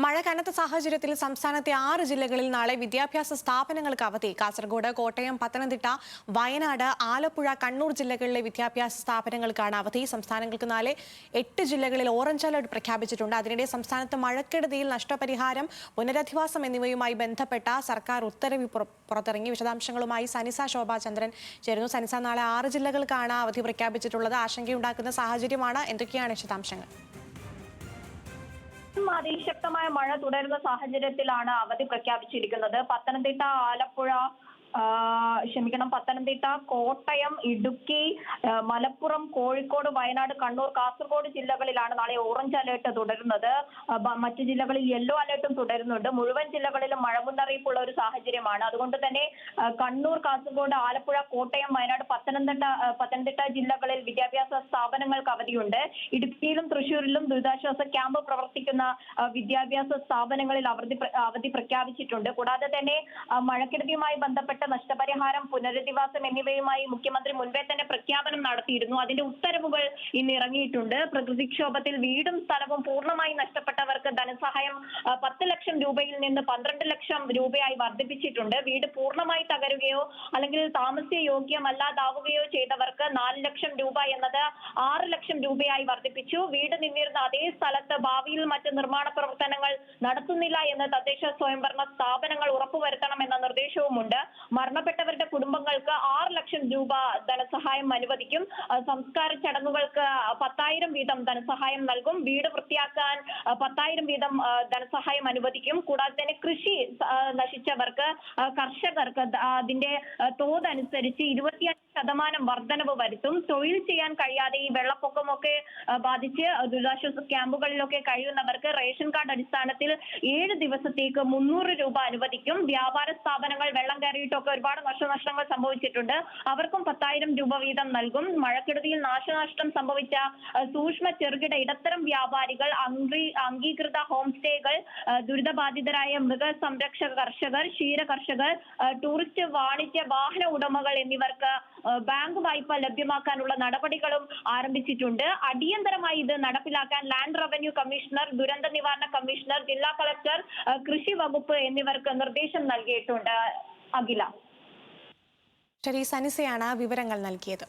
മഴ കനത്ത സാഹചര്യത്തിൽ സംസ്ഥാനത്തെ 6 ജില്ലകളിൽ നാളെ വിദ്യാഭ്യാസ സ്ഥാപനങ്ങൾക്ക് അവധി. കാസർഗോഡ്, കോട്ടയം, പത്തനംതിട്ട, വയനാട്, ആലപ്പുഴ, കണ്ണൂർ ജില്ലകളിലെ വിദ്യാഭ്യാസ സ്ഥാപനങ്ങൾക്കാണ് അവധി. സംസ്ഥാനങ്ങൾക്ക് നാളെ 8 ജില്ലകളിൽ ഓറഞ്ച് അലർട്ട് പ്രഖ്യാപിച്ചിട്ടുണ്ട്. അതിനിടെ സംസ്ഥാനത്ത് മഴക്കെടുതിയിൽ നഷ്ടപരിഹാരം, പുനരധിവാസം എന്നിവയുമായി ബന്ധപ്പെട്ട സർക്കാർ ഉത്തരവ് പുറത്തിറങ്ങി. വിശദാംശങ്ങളുമായി സനിസ ശോഭാചന്ദ്രൻ ചേരുന്നു. സനിസ, നാളെ 6 ജില്ലകൾക്കാണ് അവധി പ്രഖ്യാപിച്ചിട്ടുള്ളത്. ആശങ്കയുണ്ടാക്കുന്ന സാഹചര്യമാണ്. എന്തൊക്കെയാണ് വിശദാംശങ്ങൾ? അതിശക്തമായ മഴ തുടരുന്ന സാഹചര്യത്തിലാണ് അവധി പ്രഖ്യാപിച്ചിരിക്കുന്നത്. പത്തനംതിട്ട, കോട്ടയം, ഇടുക്കി, മലപ്പുറം, കോഴിക്കോട്, വയനാട്, കണ്ണൂർ, കാസർഗോഡ് ജില്ലകളിലാണ് നാളെ ഓറഞ്ച് അലേർട്ട് തുടരുന്നത്. മറ്റു ജില്ലകളിൽ യെല്ലോ അലേർട്ടും തുടരുന്നുണ്ട്. മുഴുവൻ ജില്ലകളിലും മഴ മുന്നറിയിപ്പുള്ള ഒരു സാഹചര്യമാണ്. അതുകൊണ്ട് തന്നെ കണ്ണൂർ, കാസർഗോഡ്, ആലപ്പുഴ, കോട്ടയം, വയനാട്, പത്തനംതിട്ട ജില്ലകളിൽ വിദ്യാഭ്യാസ സ്ഥാപനങ്ങൾക്ക് അവധിയുണ്ട്. ഇടുക്കിയിലും തൃശ്ശൂരിലും ദുരിതാശ്വാസ ക്യാമ്പ് പ്രവർത്തിക്കുന്ന വിദ്യാഭ്യാസ സ്ഥാപനങ്ങളിൽ അവധി പ്രഖ്യാപിച്ചിട്ടുണ്ട്. കൂടാതെ തന്നെ മഴക്കെടുതിയുമായി ബന്ധപ്പെട്ട നഷ്ടപരിഹാരം, പുനരധിവാസം എന്നിവയുമായി മുഖ്യമന്ത്രി മുൻപേ തന്നെ പ്രഖ്യാപനം നടത്തിയിരുന്നു. അതിന്റെ ഉത്തരവുകൾ ഇന്ന് ഇറങ്ങിയിട്ടുണ്ട്. പ്രകൃതിക്ഷോഭത്തിൽ വീടും സ്ഥലവും പൂർണ്ണമായി നഷ്ടപ്പെട്ടവർക്ക് ധനസഹായം 10 ലക്ഷം രൂപയിൽ നിന്ന് 12 ലക്ഷം രൂപയായി വർദ്ധിപ്പിച്ചിട്ടുണ്ട്. വീട് പൂർണ്ണമായി തകരുകയോ അല്ലെങ്കിൽ താമസ യോഗ്യമല്ലാതാവുകയോ ചെയ്തവർക്ക് 4 ലക്ഷം രൂപ എന്നത് 6 ലക്ഷം രൂപയായി വർദ്ധിപ്പിച്ചു. വീട് നിന്നിരുന്ന അതേ സ്ഥലത്ത് ഭാവിയിൽ മറ്റ് നിർമ്മാണ പ്രവർത്തനങ്ങൾ നടത്തുന്നില്ല എന്ന് തദ്ദേശ സ്വയംഭരണ സ്ഥാപനങ്ങൾ ഉറപ്പുവരുത്തണമെന്ന നിർദ്ദേശവുമുണ്ട്. മരണപ്പെട്ടവരുടെ കുടുംബങ്ങൾക്ക് 6 ലക്ഷം രൂപ ധനസഹായം അനുവദിക്കും. സംസ്കാര ചടങ്ങുകൾക്ക് 10,000 വീതം ധനസഹായം നൽകും. വീട് വൃത്തിയാക്കാൻ 10,000 വീതം ധനസഹായം അനുവദിക്കും. കൂടാതെ തന്നെ കൃഷി നശിച്ചവർക്ക്, കർഷകർക്ക് അതിന്റെ തോതനുസരിച്ച് 25% വർധനവ് വരുത്തും. തൊഴിൽ ചെയ്യാൻ കഴിയാതെ ഈ വെള്ളപ്പൊക്കമൊക്കെ ബാധിച്ച് ദുരിതാശ്വാസ ക്യാമ്പുകളിലൊക്കെ കഴിയുന്നവർക്ക് റേഷൻ കാർഡ് അടിസ്ഥാനത്തിൽ 7 ദിവസത്തേക്ക് 300 രൂപ അനുവദിക്കും. വ്യാപാര സ്ഥാപനങ്ങൾ വെള്ളം കയറിയിട്ടൊക്കെ ഒരുപാട് നാശനഷ്ടങ്ങൾ സംഭവിച്ചിട്ടുണ്ട്. അവർക്കും 10,000 രൂപ വീതം നൽകും. മഴക്കെടുതിയിൽ നാശനഷ്ടം സംഭവിച്ച സൂക്ഷ്മ, ചെറുകിട, ഇടത്തരം വ്യാപാരികൾ, അംഗീകൃത ഹോം സ്റ്റേകൾ, ദുരിതബാധിതരായ മൃഗസംരക്ഷക കർഷകർ, ക്ഷീര കർഷകർ, ടൂറിസ്റ്റ്, വാണിജ്യ വാഹന ഉടമകൾ എന്നിവർക്ക് ബാങ്ക് വായ്പ ലഭ്യമാക്കാനുള്ള നടപടികളും ആരംഭിച്ചിട്ടുണ്ട്. അടിയന്തരമായി ഇത് നടപ്പിലാക്കാൻ ലാൻഡ് റവന്യൂ കമ്മീഷണർ, ദുരന്ത നിവാരണ കമ്മീഷണർ, ജില്ലാ കളക്ടർ, കൃഷി വകുപ്പ് എന്നിവർക്ക് നിർദ്ദേശം നൽകിയിട്ടുണ്ട്. അഖില. ശരി, സനിസയാണ് വിവരങ്ങൾ നൽകിയത്.